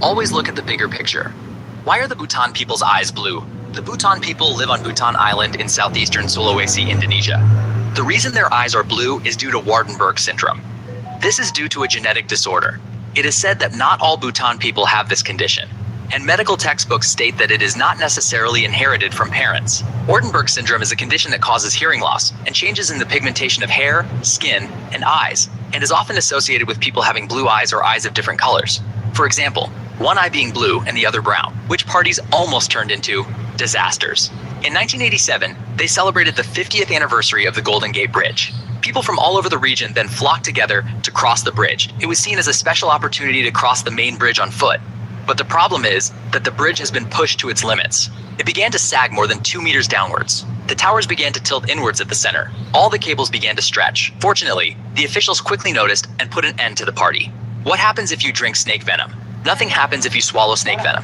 Always look at the bigger picture. Why are the Bhutan people's eyes blue? The Bhutan people live on Bhutan Island in southeastern Sulawesi, Indonesia. The reason their eyes are blue is due to Waardenburg syndrome. This is due to a genetic disorder. It is said that not all Bhutan people have this condition, and medical textbooks state that it is not necessarily inherited from parents. Waardenburg syndrome is a condition that causes hearing loss and changes in the pigmentation of hair, skin, and eyes, and is often associated with people having blue eyes or eyes of different colors. For example, one eye being blue and the other brown, which parties almost turned into disasters. In 1987, they celebrated the 50th anniversary of the Golden Gate Bridge. People from all over the region then flocked together to cross the bridge. It was seen as a special opportunity to cross the main bridge on foot. But the problem is that the bridge has been pushed to its limits. It began to sag more than 2 meters downwards. The towers began to tilt inwards at the center. All the cables began to stretch. Fortunately, the officials quickly noticed and put an end to the party. What happens if you drink snake venom? Nothing happens if you swallow snake venom.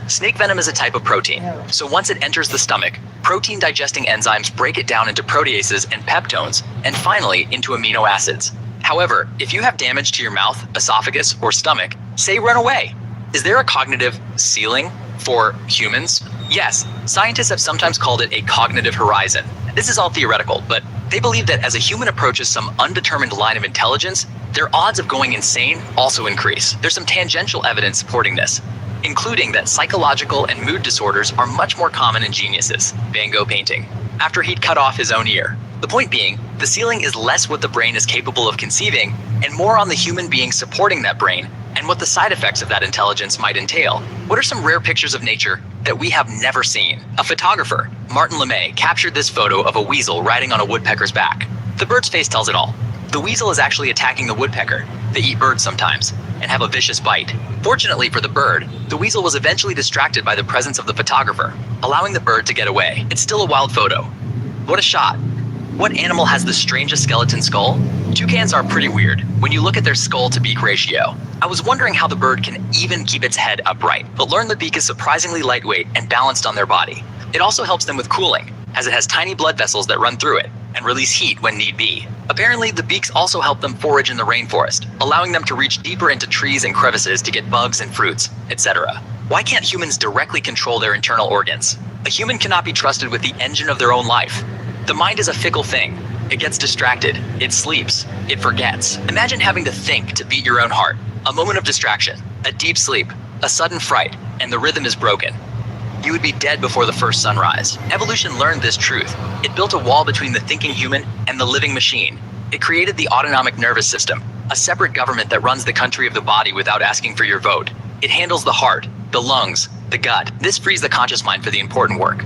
Snake venom is a type of protein, so once it enters the stomach, protein digesting enzymes break it down into proteases and peptones, and finally into amino acids. However, if you have damage to your mouth, esophagus, or stomach, say run away. Is there a cognitive ceiling for humans? Yes, scientists have sometimes called it a cognitive horizon. This is all theoretical, but they believe that as a human approaches some undetermined line of intelligence, their odds of going insane also increase. There's some tangential evidence supporting this, including that psychological and mood disorders are much more common in geniuses. Van Gogh painting, after he'd cut off his own ear. The point being, the ceiling is less what the brain is capable of conceiving and more on the human being supporting that brain and what the side effects of that intelligence might entail. What are some rare pictures of nature that we have never seen? A photographer, Martin LeMay, captured this photo of a weasel riding on a woodpecker's back. The bird's face tells it all. The weasel is actually attacking the woodpecker. They eat birds sometimes and have a vicious bite. Fortunately for the bird, the weasel was eventually distracted by the presence of the photographer, allowing the bird to get away. It's still a wild photo. What a shot. What animal has the strangest skeleton skull? Toucans are pretty weird when you look at their skull to beak ratio. I was wondering how the bird can even keep its head upright, but learned the beak is surprisingly lightweight and balanced on their body. It also helps them with cooling, as it has tiny blood vessels that run through it and release heat when need be. Apparently, the beaks also help them forage in the rainforest, allowing them to reach deeper into trees and crevices to get bugs and fruits, etc. Why can't humans directly control their internal organs? A human cannot be trusted with the engine of their own life. The mind is a fickle thing. It gets distracted, it sleeps, it forgets. Imagine having to think to beat your own heart. A moment of distraction, a deep sleep, a sudden fright, and the rhythm is broken. You would be dead before the first sunrise. Evolution learned this truth. It built a wall between the thinking human and the living machine. It created the autonomic nervous system, a separate government that runs the country of the body without asking for your vote. It handles the heart, the lungs, the gut. This frees the conscious mind for the important work.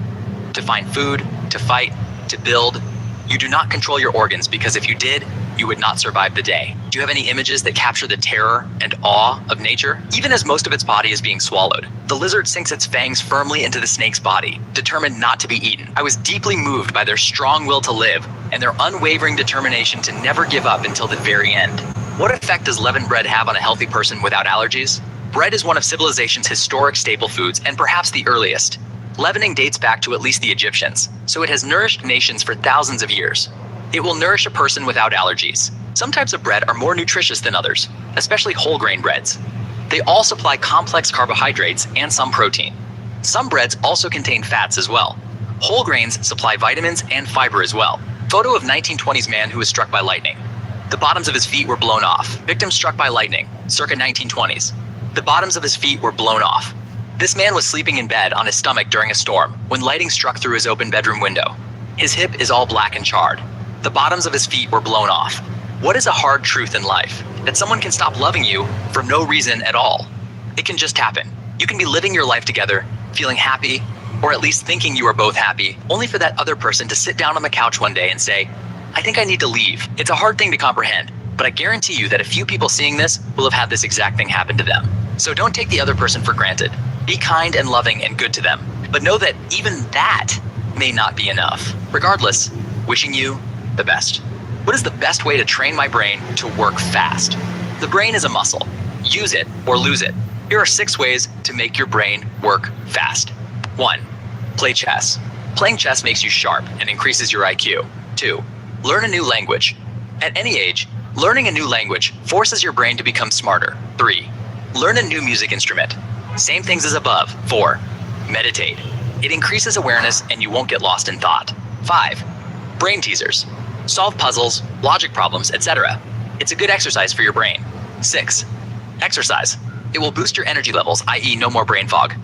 To find food, to fight, to build. You do not control your organs because if you did, you would not survive the day. Do you have any images that capture the terror and awe of nature? Even as most of its body is being swallowed, the lizard sinks its fangs firmly into the snake's body, determined not to be eaten. I was deeply moved by their strong will to live and their unwavering determination to never give up until the very end. What effect does leavened bread have on a healthy person without allergies? Bread is one of civilization's historic staple foods and perhaps the earliest. Leavening dates back to at least the Egyptians, so it has nourished nations for thousands of years. It will nourish a person without allergies. Some types of bread are more nutritious than others, especially whole grain breads. They all supply complex carbohydrates and some protein. Some breads also contain fats as well. Whole grains supply vitamins and fiber as well. Photo of 1920s man who was struck by lightning. The bottoms of his feet were blown off. Victim struck by lightning, circa 1920s. The bottoms of his feet were blown off. This man was sleeping in bed on his stomach during a storm when lightning struck through his open bedroom window. His hip is all black and charred. The bottoms of his feet were blown off. What is a hard truth in life? That someone can stop loving you for no reason at all. It can just happen. You can be living your life together, feeling happy, or at least thinking you are both happy, only for that other person to sit down on the couch one day and say, I think I need to leave. It's a hard thing to comprehend, but I guarantee you that a few people seeing this will have had this exact thing happen to them. So don't take the other person for granted. Be kind and loving and good to them, but know that even that may not be enough. Regardless, wishing you the best. What is the best way to train my brain to work fast? The brain is a muscle. Use it or lose it. Here are 6 ways to make your brain work fast. 1. Play chess. Playing chess makes you sharp and increases your IQ. 2. Learn a new language. At any age, learning a new language forces your brain to become smarter. 3. Learn a new music instrument. Same things as above. 4. Meditate. It increases awareness and you won't get lost in thought. 5. Brain teasers. Solve puzzles, logic problems, etc. It's a good exercise for your brain. 6. Exercise. It will boost your energy levels, i.e. no more brain fog.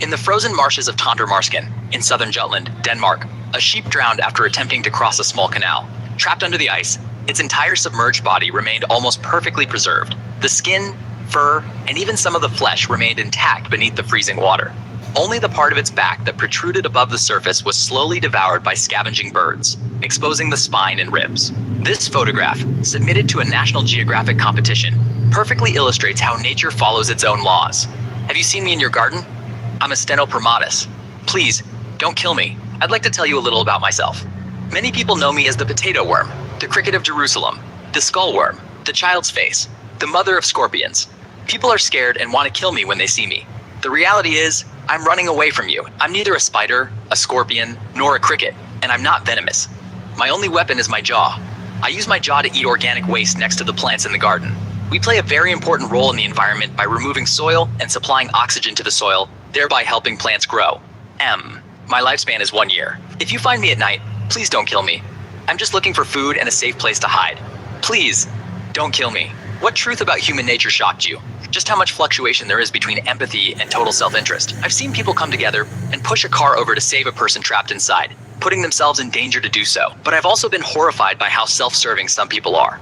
In the frozen marshes of Tøndermarsken, in southern Jutland, Denmark, a sheep drowned after attempting to cross a small canal. Trapped under the ice, its entire submerged body remained almost perfectly preserved. The skin, fur, and even some of the flesh remained intact beneath the freezing water. Only the part of its back that protruded above the surface was slowly devoured by scavenging birds, exposing the spine and ribs. This photograph, submitted to a National Geographic competition, perfectly illustrates how nature follows its own laws. Have you seen me in your garden? I'm a stenopromatus. Please, don't kill me. I'd like to tell you a little about myself. Many people know me as the potato worm, the cricket of Jerusalem, the skull worm, the child's face, the mother of scorpions. People are scared and want to kill me when they see me. The reality is, I'm running away from you. I'm neither a spider, a scorpion, nor a cricket, and I'm not venomous. My only weapon is my jaw. I use my jaw to eat organic waste next to the plants in the garden. We play a very important role in the environment by removing soil and supplying oxygen to the soil, thereby helping plants grow. My lifespan is 1 year. If you find me at night, please don't kill me. I'm just looking for food and a safe place to hide. Please, don't kill me. What truth about human nature shocked you? Just how much fluctuation there is between empathy and total self-interest. I've seen people come together and push a car over to save a person trapped inside, putting themselves in danger to do so. But I've also been horrified by how self-serving some people are.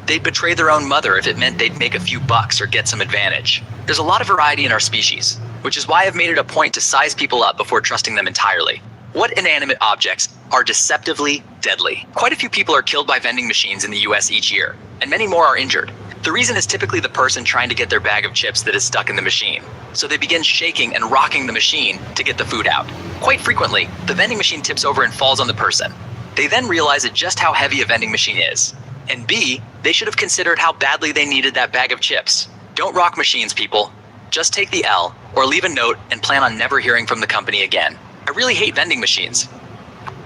They'd betray their own mother if it meant they'd make a few bucks or get some advantage. There's a lot of variety in our species, which is why I've made it a point to size people up before trusting them entirely. What inanimate objects are deceptively deadly? Quite a few people are killed by vending machines in the US each year, and many more are injured. The reason is typically the person trying to get their bag of chips that is stuck in the machine. So they begin shaking and rocking the machine to get the food out. Quite frequently, the vending machine tips over and falls on the person. They then realize just how heavy a vending machine is. And B, they should have considered how badly they needed that bag of chips. Don't rock machines, people. Just take the L, or leave a note and plan on never hearing from the company again. I really hate vending machines.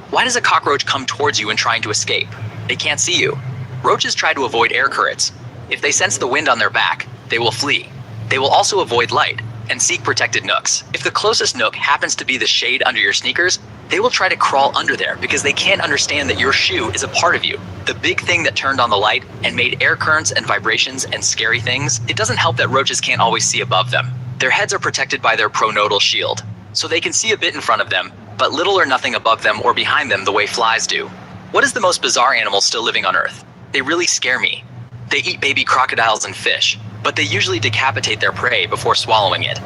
Why does a cockroach come towards you when trying to escape? They can't see you. Roaches try to avoid air currents. If they sense the wind on their back, they will flee. They will also avoid light and seek protected nooks. If the closest nook happens to be the shade under your sneakers, they will try to crawl under there because they can't understand that your shoe is a part of you. The big thing that turned on the light and made air currents and vibrations and scary things, it doesn't help that roaches can't always see above them. Their heads are protected by their pronotal shield, so they can see a bit in front of them, but little or nothing above them or behind them the way flies do. What is the most bizarre animal still living on Earth? They really scare me. They eat baby crocodiles and fish, but they usually decapitate their prey before swallowing it.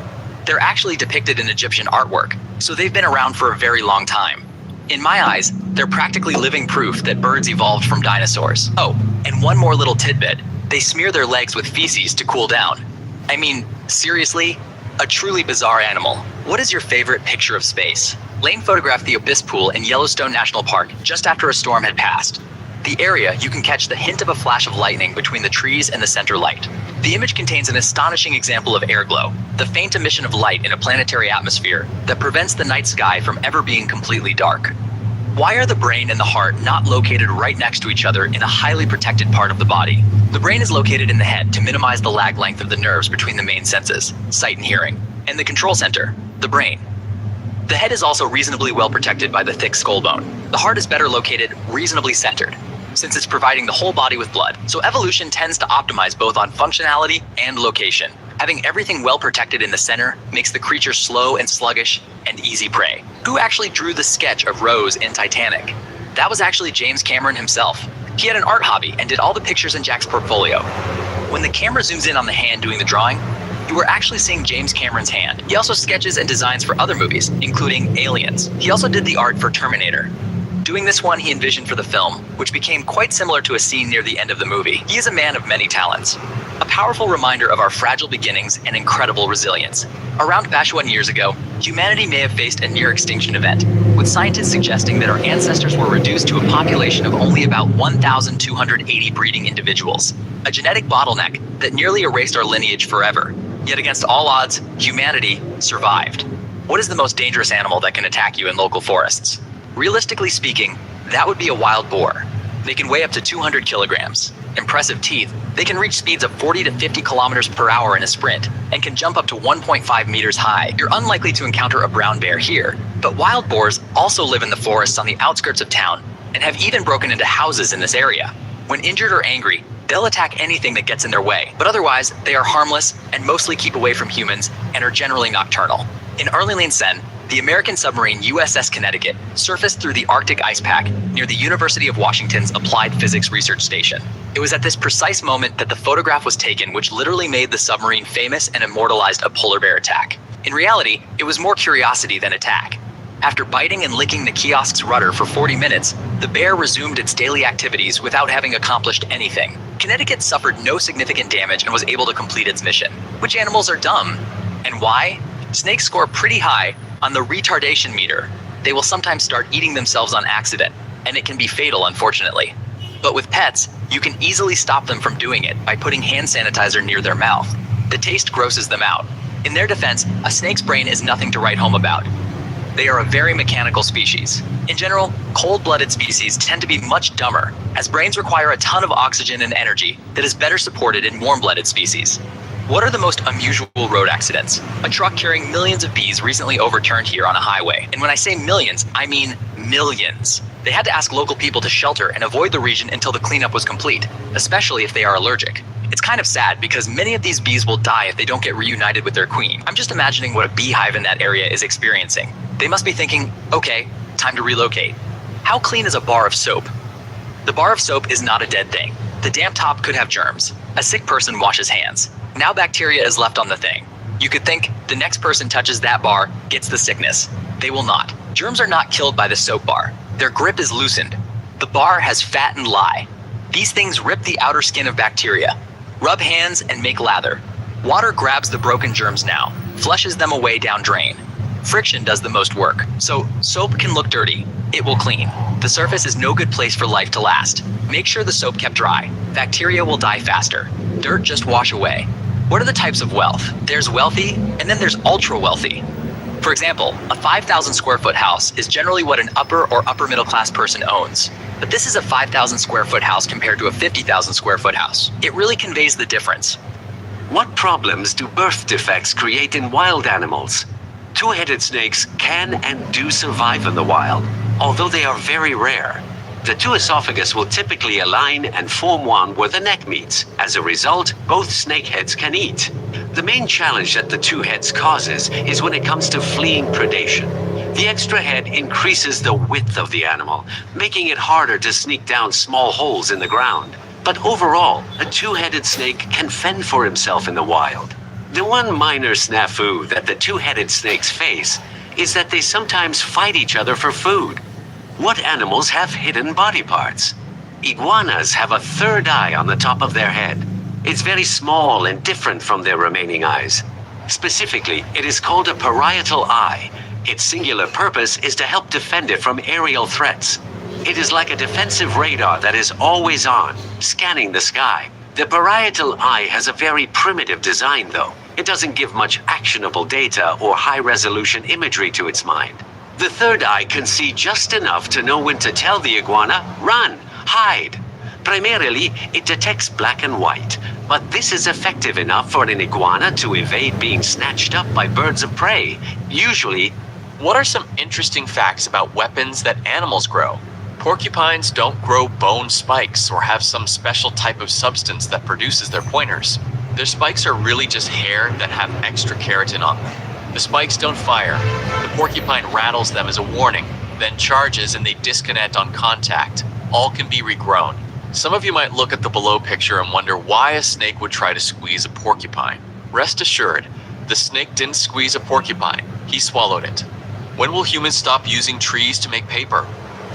They're actually depicted in Egyptian artwork, so they've been around for a very long time. In my eyes, they're practically living proof that birds evolved from dinosaurs. Oh, and one more little tidbit. They smear their legs with feces to cool down. I mean, seriously? A truly bizarre animal. What is your favorite picture of space? Lane photographed the Abyss Pool in Yellowstone National Park just after a storm had passed. The area, you can catch the hint of a flash of lightning between the trees and the center light. The image contains an astonishing example of airglow, the faint emission of light in a planetary atmosphere that prevents the night sky from ever being completely dark. Why are the brain and the heart not located right next to each other in a highly protected part of the body? The brain is located in the head to minimize the lag length of the nerves between the main senses, sight and hearing, and the control center, the brain. The head is also reasonably well protected by the thick skull bone. The heart is better located, reasonably centered, since it's providing the whole body with blood. So evolution tends to optimize both on functionality and location. Having everything well protected in the center makes the creature slow and sluggish and easy prey. Who actually drew the sketch of Rose in Titanic? That was actually James Cameron himself. He had an art hobby and did all the pictures in Jack's portfolio. When the camera zooms in on the hand doing the drawing, you are actually seeing James Cameron's hand. He also sketches and designs for other movies, including Aliens. He also did the art for Terminator. Doing this one he envisioned for the film, which became quite similar to a scene near the end of the movie. He is a man of many talents, a powerful reminder of our fragile beginnings and incredible resilience. Around 1 years ago, humanity may have faced a near extinction event, with scientists suggesting that our ancestors were reduced to a population of only about 1,280 breeding individuals, a genetic bottleneck that nearly erased our lineage forever. Yet against all odds, humanity survived. What is the most dangerous animal that can attack you in local forests? Realistically speaking, that would be a wild boar. They can weigh up to 200 kilograms. Impressive teeth, they can reach speeds of 40 to 50 kilometers per hour in a sprint and can jump up to 1.5 meters high. You're unlikely to encounter a brown bear here, but wild boars also live in the forests on the outskirts of town and have even broken into houses in this area. When injured or angry, they'll attack anything that gets in their way, but otherwise, they are harmless and mostly keep away from humans and are generally nocturnal. In Arlington, the American submarine USS Connecticut surfaced through the Arctic ice pack near the University of Washington's Applied Physics Research Station. It was at this precise moment that the photograph was taken, which literally made the submarine famous and immortalized a polar bear attack. In reality, it was more curiosity than attack. After biting and licking the kiosk's rudder for 40 minutes, the bear resumed its daily activities without having accomplished anything. Connecticut suffered no significant damage and was able to complete its mission. Which animals are dumb? And why? Snakes score pretty high on the retardation meter. They will sometimes start eating themselves on accident, and it can be fatal, unfortunately. But with pets, you can easily stop them from doing it by putting hand sanitizer near their mouth. The taste grosses them out. In their defense, a snake's brain is nothing to write home about. They are a very mechanical species. In general, cold-blooded species tend to be much dumber, as brains require a ton of oxygen and energy that is better supported in warm-blooded species. What are the most unusual road accidents? A truck carrying millions of bees recently overturned here on a highway. And when I say millions, I mean millions. They had to ask local people to shelter and avoid the region until the cleanup was complete, especially if they are allergic. It's kind of sad because many of these bees will die if they don't get reunited with their queen. I'm just imagining what a beehive in that area is experiencing. They must be thinking, okay, time to relocate. How clean is a bar of soap? The bar of soap is not a dead thing. The damp top could have germs. A sick person washes hands. Now bacteria is left on the thing. You could think the next person touches that bar, gets the sickness. They will not. Germs are not killed by the soap bar. Their grip is loosened. The bar has fat and lye. These things rip the outer skin of bacteria. Rub hands and make lather. Water grabs the broken germs now, flushes them away down drain. Friction does the most work, so soap can look dirty. It will clean. The surface is no good place for life to last. Make sure the soap kept dry. Bacteria will die faster. Dirt just wash away. What are the types of wealth? There's wealthy, and then there's ultra wealthy. For example, a 5,000 square foot house is generally what an upper or upper middle class person owns. But this is a 5,000 square foot house compared to a 50,000 square foot house. It really conveys the difference. What problems do birth defects create in wild animals? Two-headed snakes can and do survive in the wild, although they are very rare. The two esophagus will typically align and form one where the neck meets. As a result, both snake heads can eat. The main challenge that the two heads causes is when it comes to fleeing predation. The extra head increases the width of the animal, making it harder to sneak down small holes in the ground. But overall, a two-headed snake can fend for himself in the wild. The one minor snafu that the two-headed snakes face is that they sometimes fight each other for food. What animals have hidden body parts? Iguanas have a third eye on the top of their head. It's very small and different from their remaining eyes. Specifically, it is called a parietal eye. Its singular purpose is to help defend it from aerial threats. It is like a defensive radar that is always on, scanning the sky. The parietal eye has a very primitive design, though. It doesn't give much actionable data or high-resolution imagery to its mind. The third eye can see just enough to know when to tell the iguana, run, hide. Primarily, it detects black and white, but this is effective enough for an iguana to evade being snatched up by birds of prey. Usually, What are some interesting facts about weapons that animals grow? Porcupines don't grow bone spikes or have some special type of substance that produces their pointers. Their spikes are really just hair that have extra keratin on them. The spikes don't fire. The porcupine rattles them as a warning, then charges and they disconnect on contact. All can be regrown. Some of you might look at the below picture and wonder why a snake would try to squeeze a porcupine. Rest assured, the snake didn't squeeze a porcupine, he swallowed it. When will humans stop using trees to make paper?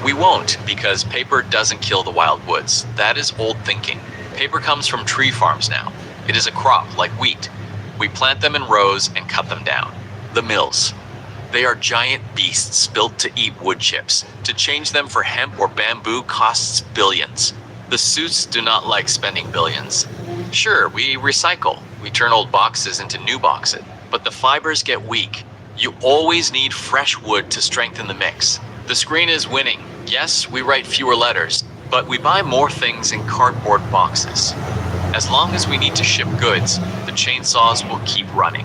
We won't, because paper doesn't kill the wild woods. That is old thinking. Paper comes from tree farms now. It is a crop like wheat. We plant them in rows and cut them down. The mills. They are giant beasts built to eat wood chips. To change them for hemp or bamboo costs billions. The suits do not like spending billions. Sure, we recycle. We turn old boxes into new boxes. But the fibers get weak. You always need fresh wood to strengthen the mix. The screen is winning. Yes, we write fewer letters. but we buy more things in cardboard boxes. As long as we need to ship goods, the chainsaws will keep running.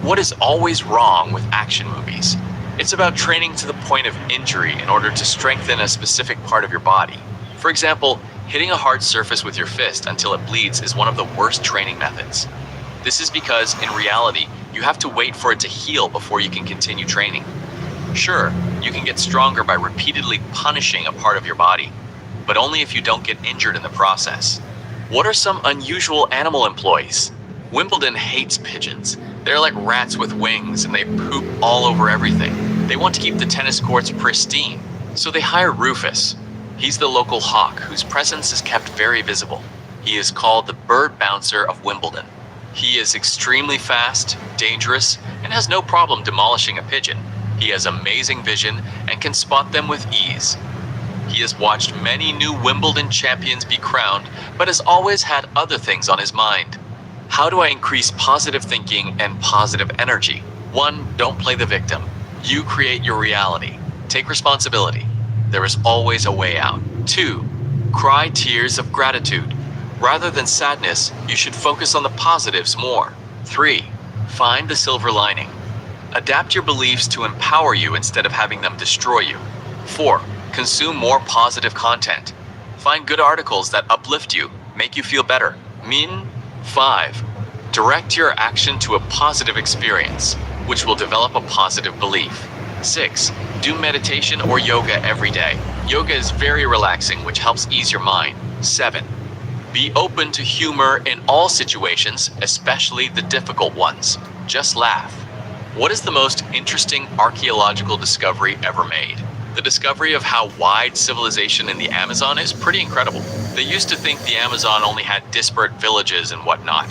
What is always wrong with action movies? It's about training to the point of injury in order to strengthen a specific part of your body. For example, hitting a hard surface with your fist until it bleeds is one of the worst training methods. This is because, in reality, you have to wait for it to heal before you can continue training. Sure, you can get stronger by repeatedly punishing a part of your body, but only if you don't get injured in the process. What are some unusual animal employees? Wimbledon hates pigeons. They're like rats with wings and they poop all over everything. They want to keep the tennis courts pristine, so they hire Rufus. He's the local hawk whose presence is kept very visible. He is called the bird bouncer of Wimbledon. He is extremely fast, dangerous, and has no problem demolishing a pigeon. He has amazing vision and can spot them with ease. He has watched many new Wimbledon champions be crowned, but has always had other things on his mind. How do I increase positive thinking and positive energy? 1. Don't play the victim. You create your reality. Take responsibility. There is always a way out. 2. Cry tears of gratitude. Rather than sadness, you should focus on the positives more. 3. Find the silver lining. Adapt your beliefs to empower you instead of having them destroy you. 4. Consume more positive content. Find good articles that uplift you, make you feel better. 5. Direct your action to a positive experience, which will develop a positive belief. 6. Do meditation or yoga every day. Yoga is very relaxing, which helps ease your mind. 7. Be open to humor in all situations, especially the difficult ones. Just laugh. What is the most interesting archaeological discovery ever made? The discovery of how wide civilization in the Amazon is pretty incredible. They used to think the Amazon only had disparate villages and whatnot,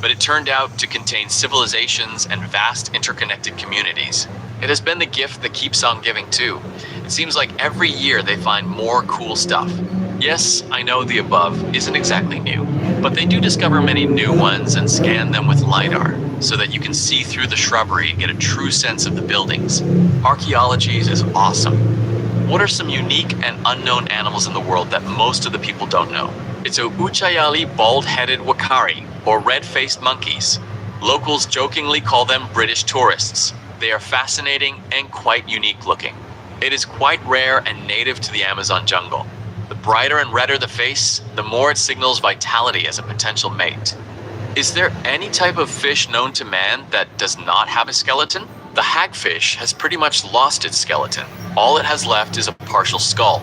but it turned out to contain civilizations and vast interconnected communities. It has been the gift that keeps on giving too. It seems like every year they find more cool stuff. Yes, I know the above isn't exactly new, but they do discover many new ones and scan them with LiDAR, so that you can see through the shrubbery and get a true sense of the buildings. Archaeology is awesome. What are some unique and unknown animals in the world that most of the people don't know? It's a Uchayali bald-headed wakari, or red-faced monkeys. Locals jokingly call them British tourists. They are fascinating and quite unique looking. It is quite rare and native to the Amazon jungle. The brighter and redder the face, the more it signals vitality as a potential mate. Is there any type of fish known to man that does not have a skeleton? The hagfish has pretty much lost its skeleton. All it has left is a partial skull,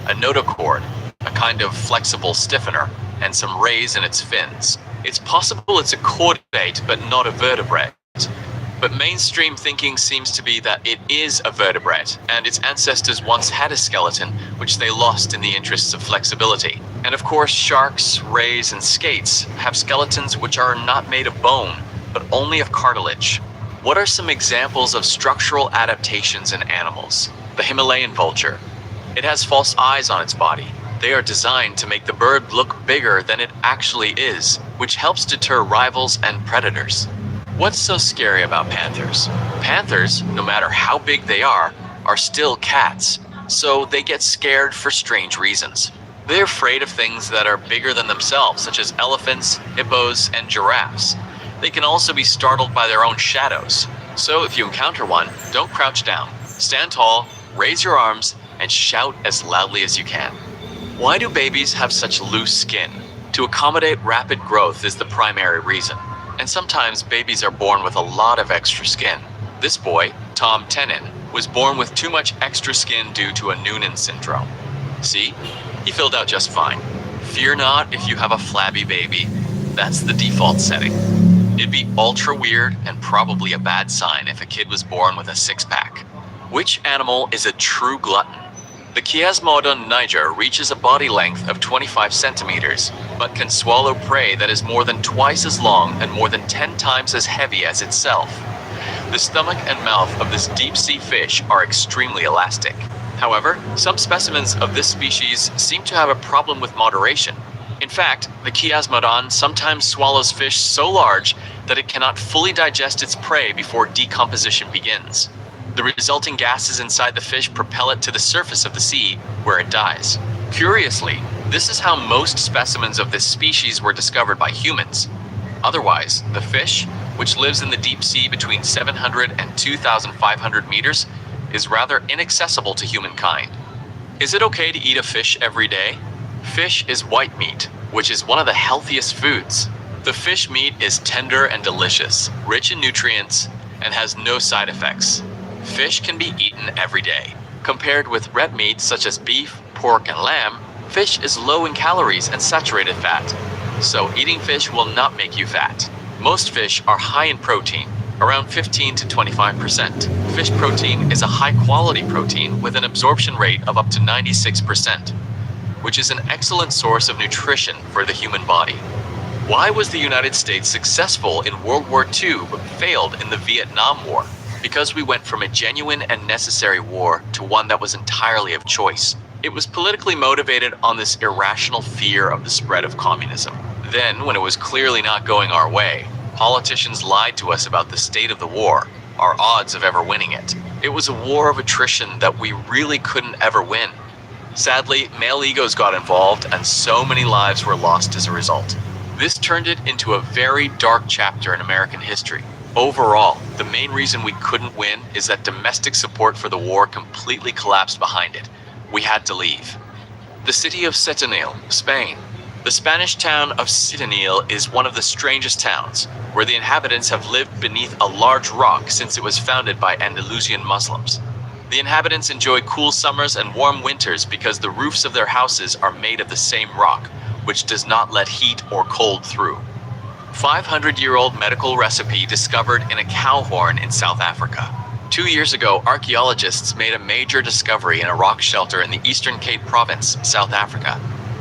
a notochord, a kind of flexible stiffener, and some rays in its fins. It's possible it's a chordate but not a vertebrate. But mainstream thinking seems to be that it is a vertebrate, and its ancestors once had a skeleton, which they lost in the interests of flexibility. And of course, sharks, rays, and skates have skeletons which are not made of bone, but only of cartilage. What are some examples of structural adaptations in animals? The Himalayan vulture. It has false eyes on its body. They are designed to make the bird look bigger than it actually is, which helps deter rivals and predators. What's so scary about panthers? Panthers, no matter how big they are still cats, so they get scared for strange reasons. They're afraid of things that are bigger than themselves, such as elephants, hippos, and giraffes. They can also be startled by their own shadows. So if you encounter one, don't crouch down. Stand tall, raise your arms, and shout as loudly as you can. Why do babies have such loose skin? To accommodate rapid growth is the primary reason. And sometimes babies are born with a lot of extra skin. This boy, Tom Tenin, was born with too much extra skin due to a Noonan syndrome. See? He filled out just fine. Fear not if you have a flabby baby. That's the default setting. It'd be ultra weird and probably a bad sign if a kid was born with a six-pack. Which animal is a true glutton? The Chiasmodon niger reaches a body length of 25 centimeters, but can swallow prey that is more than twice as long and more than 10 times as heavy as itself. The stomach and mouth of this deep-sea fish are extremely elastic. However, some specimens of this species seem to have a problem with moderation. In fact, the Chiasmodon sometimes swallows fish so large that it cannot fully digest its prey before decomposition begins. The resulting gases inside the fish propel it to the surface of the sea, where it dies. Curiously, this is how most specimens of this species were discovered by humans. Otherwise, the fish, which lives in the deep sea between 700 and 2,500 meters, is rather inaccessible to humankind. Is it okay to eat a fish every day? Fish is white meat, which is one of the healthiest foods. The fish meat is tender and delicious, rich in nutrients, and has no side effects. Fish can be eaten every day. Compared with red meat such as beef, pork, and lamb, fish is low in calories and saturated fat. So eating fish will not make you fat. Most fish are high in protein, around 15 to 25%. Fish protein is a high-quality protein with an absorption rate of up to 96%, which is an excellent source of nutrition for the human body. Why was the United States successful in World War II but failed in the Vietnam War? Because we went from a genuine and necessary war to one that was entirely of choice. It was politically motivated on this irrational fear of the spread of communism. Then, when it was clearly not going our way, politicians lied to us about the state of the war, our odds of ever winning it. It was a war of attrition that we really couldn't ever win. Sadly, male egos got involved and so many lives were lost as a result. This turned it into a very dark chapter in American history. Overall, the main reason we couldn't win is that domestic support for the war completely collapsed behind it. We had to leave. The city of Setenil, Spain. The Spanish town of Setenil is one of the strangest towns, where the inhabitants have lived beneath a large rock since it was founded by Andalusian Muslims. The inhabitants enjoy cool summers and warm winters because the roofs of their houses are made of the same rock, which does not let heat or cold through. 500-year-old medical recipe discovered in a cow horn in South Africa. 2 years ago, archaeologists made a major discovery in a rock shelter in the Eastern Cape Province, South Africa.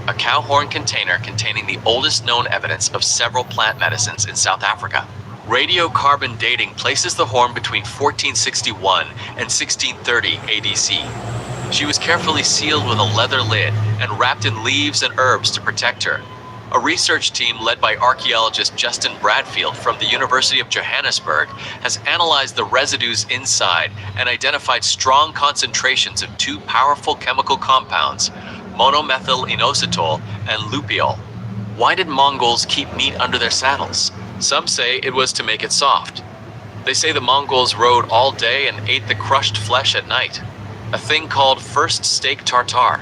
A cow horn container containing the oldest known evidence of several plant medicines in South Africa. Radiocarbon dating places the horn between 1461 and 1630 ADC. She was carefully sealed with a leather lid and wrapped in leaves and herbs to protect her. A research team led by archaeologist Justin Bradfield from the University of Johannesburg has analyzed the residues inside and identified strong concentrations of two powerful chemical compounds, monomethyl inositol and lupiol. Why did Mongols keep meat under their saddles? Some say it was to make it soft. They say the Mongols rode all day and ate the crushed flesh at night, a thing called first steak tartare.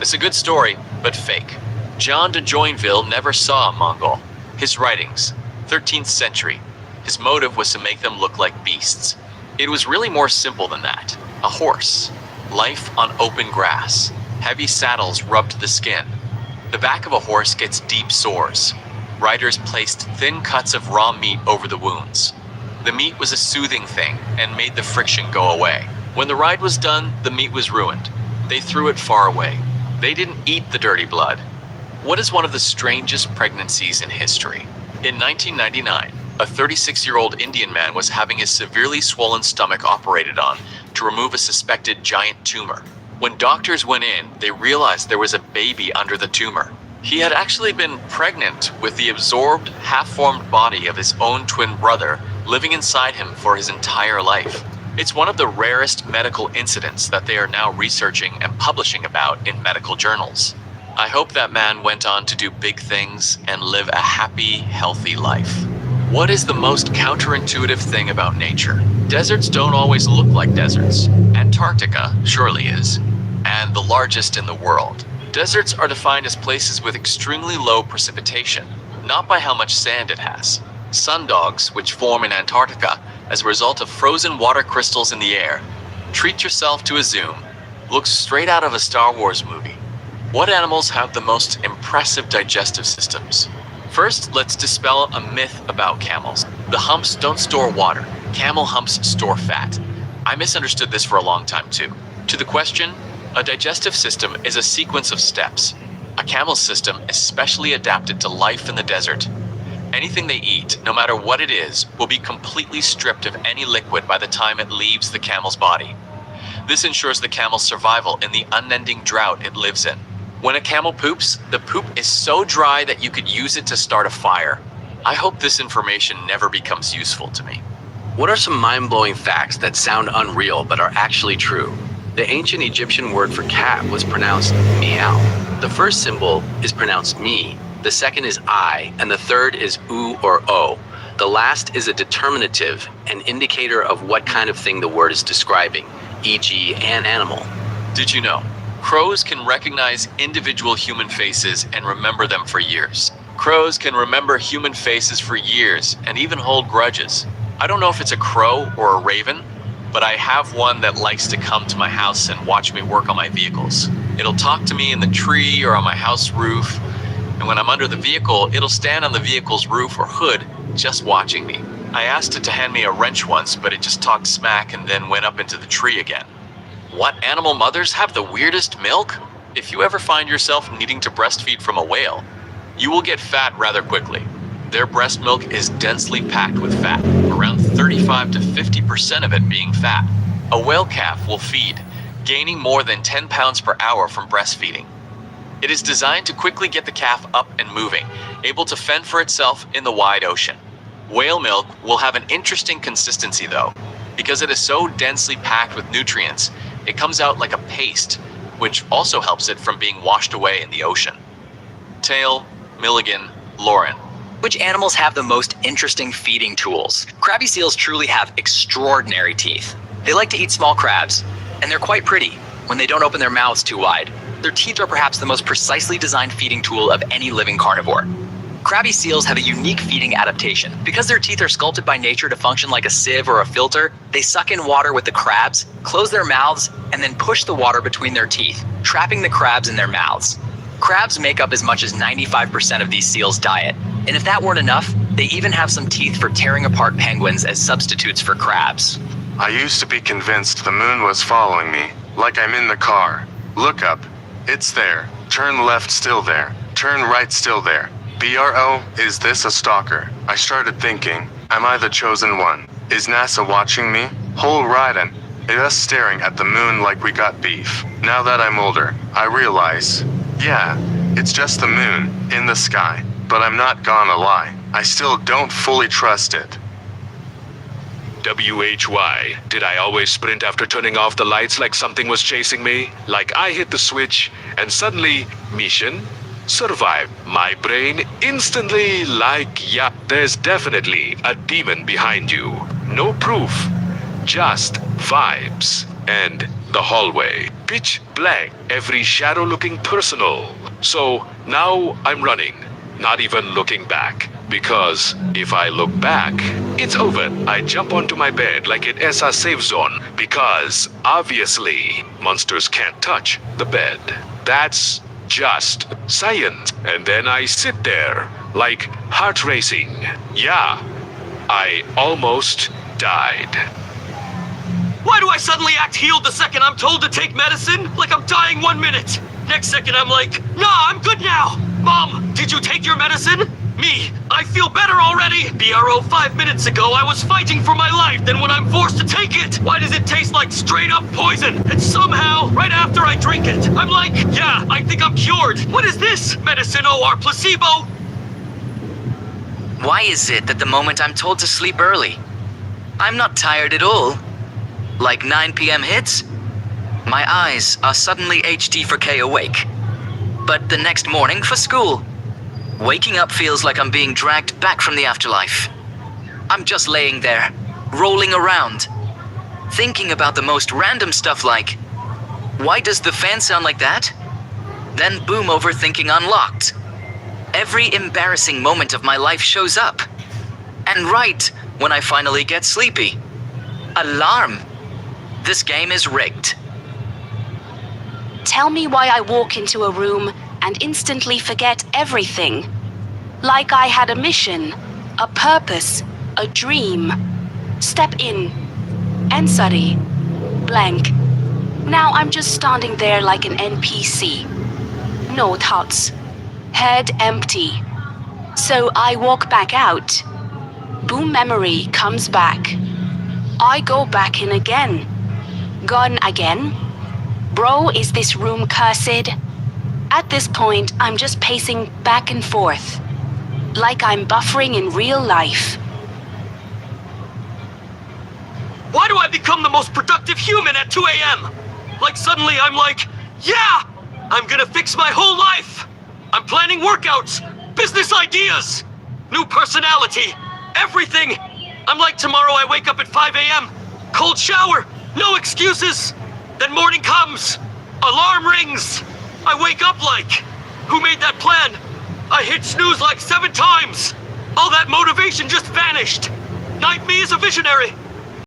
It's a good story, but fake. John de Joinville never saw a Mongol. His writings, 13th century. His motive was to make them look like beasts. It was really more simple than that. A horse. Life on open grass. Heavy saddles rubbed the skin. The back of a horse gets deep sores. Riders placed thin cuts of raw meat over the wounds. The meat was a soothing thing and made the friction go away. When the ride was done, the meat was ruined. They threw it far away. They didn't eat the dirty blood. What is one of the strangest pregnancies in history? In 1999, a 36-year-old Indian man was having his severely swollen stomach operated on to remove a suspected giant tumor. When doctors went in, they realized there was a baby under the tumor. He had actually been pregnant with the absorbed, half-formed body of his own twin brother living inside him for his entire life. It's one of the rarest medical incidents that they are now researching and publishing about in medical journals. I hope that man went on to do big things and live a happy, healthy life. What is the most counterintuitive thing about nature? Deserts don't always look like deserts. Antarctica surely is, and the largest in the world. Deserts are defined as places with extremely low precipitation, not by how much sand it has. Sundogs, which form in Antarctica as a result of frozen water crystals in the air. Treat yourself to a zoom. Looks straight out of a Star Wars movie. What animals have the most impressive digestive systems? First, let's dispel a myth about camels. The humps don't store water. Camel humps store fat. I misunderstood this for a long time too. To the question, a digestive system is a sequence of steps. A camel's system is specially adapted to life in the desert. Anything they eat, no matter what it is, will be completely stripped of any liquid by the time it leaves the camel's body. This ensures the camel's survival in the unending drought it lives in. When a camel poops, the poop is so dry that you could use it to start a fire. I hope this information never becomes useful to me. What are some mind-blowing facts that sound unreal but are actually true? The ancient Egyptian word for cat was pronounced meow. The first symbol is pronounced me, the second is I, and the third is u or o. The last is a determinative, an indicator of what kind of thing the word is describing, e.g. an animal. Did you know? Crows can recognize individual human faces and remember them for years. Crows can remember human faces for years and even hold grudges. I don't know if it's a crow or a raven, but I have one that likes to come to my house and watch me work on my vehicles. It'll talk to me in the tree or on my house roof, and when I'm under the vehicle, it'll stand on the vehicle's roof or hood just watching me. I asked it to hand me a wrench once, but it just talked smack and then went up into the tree again. What animal mothers have the weirdest milk? If you ever find yourself needing to breastfeed from a whale, you will get fat rather quickly. Their breast milk is densely packed with fat, around 35 to 50% of it being fat. A whale calf will feed, gaining more than 10 pounds per hour from breastfeeding. It is designed to quickly get the calf up and moving, able to fend for itself in the wide ocean. Whale milk will have an interesting consistency though. Because it is so densely packed with nutrients, it comes out like a paste, which also helps it from being washed away in the ocean. Tail, Milligan, Lauren. Which animals have the most interesting feeding tools? Crabby seals truly have extraordinary teeth. They like to eat small crabs, and they're quite pretty when they don't open their mouths too wide. Their teeth are perhaps the most precisely designed feeding tool of any living carnivore. Crabby seals have a unique feeding adaptation. Because their teeth are sculpted by nature to function like a sieve or a filter, they suck in water with the crabs, close their mouths, and then push the water between their teeth, trapping the crabs in their mouths. Crabs make up as much as 95% of these seals' diet. And if that weren't enough, they even have some teeth for tearing apart penguins as substitutes for crabs. I used to be convinced the moon was following me, like I'm in the car. Look up. It's there. Turn left, still there. Turn right, still there. BRO, is this a stalker? I started thinking, am I the chosen one? Is NASA watching me? Whole ridin'. It us staring at the moon like we got beef. Now that I'm older, I realize, yeah, it's just the moon, in the sky. But I'm not gonna lie, I still don't fully trust it. WHY, did I always sprint after turning off the lights like something was chasing me? Like I hit the switch, and suddenly, mission? Survive. My brain instantly like, yeah, there's definitely a demon behind you. No proof, just vibes. And the hallway, pitch black, every shadow looking personal. So now I'm running, not even looking back. Because if I look back, it's over. I jump onto my bed like it is a safe zone. Because obviously, monsters can't touch the bed. That's just science. And then I sit there, like heart racing. Yeah, I almost died. Why do I suddenly act healed the second I'm told to take medicine? Like I'm dying 1 minute. Next second I'm like, nah, I'm good now. Mom, did you take your medicine? Me, I feel better already. BRO, 5 minutes ago I was fighting for my life. Then when I'm forced to take it, why does it taste like straight up poison? And somehow, right after I drink it, I'm like, yeah, I think I'm cured. What is this? Medicine OR placebo? Why is it that the moment I'm told to sleep early, I'm not tired at all? Like 9 p.m. hits, my eyes are suddenly HD4K awake. But the next morning for school, waking up feels like I'm being dragged back from the afterlife. I'm just laying there, rolling around, thinking about the most random stuff like, why does the fan sound like that? Then boom, overthinking unlocked. Every embarrassing moment of my life shows up. And right when I finally get sleepy, alarm. This game is rigged. Tell me why I walk into a room and instantly forget everything. Like I had a mission, a purpose, a dream. Step in and study. Blank. Now I'm just standing there like an NPC. No thoughts. Head empty. So I walk back out. Boom, memory comes back. I go back in again. Gone again. Bro, is this room cursed? At this point, I'm just pacing back and forth, like I'm buffering in real life. Why do I become the most productive human at 2 a.m.? Like suddenly I'm like, yeah! I'm gonna fix my whole life! I'm planning workouts, business ideas, new personality, everything! I'm like, tomorrow I wake up at 5 a.m., cold shower, no excuses! Then morning comes, alarm rings, I wake up like, who made that plan? I hit snooze like 7 times! All that motivation just vanished! Night me is a visionary!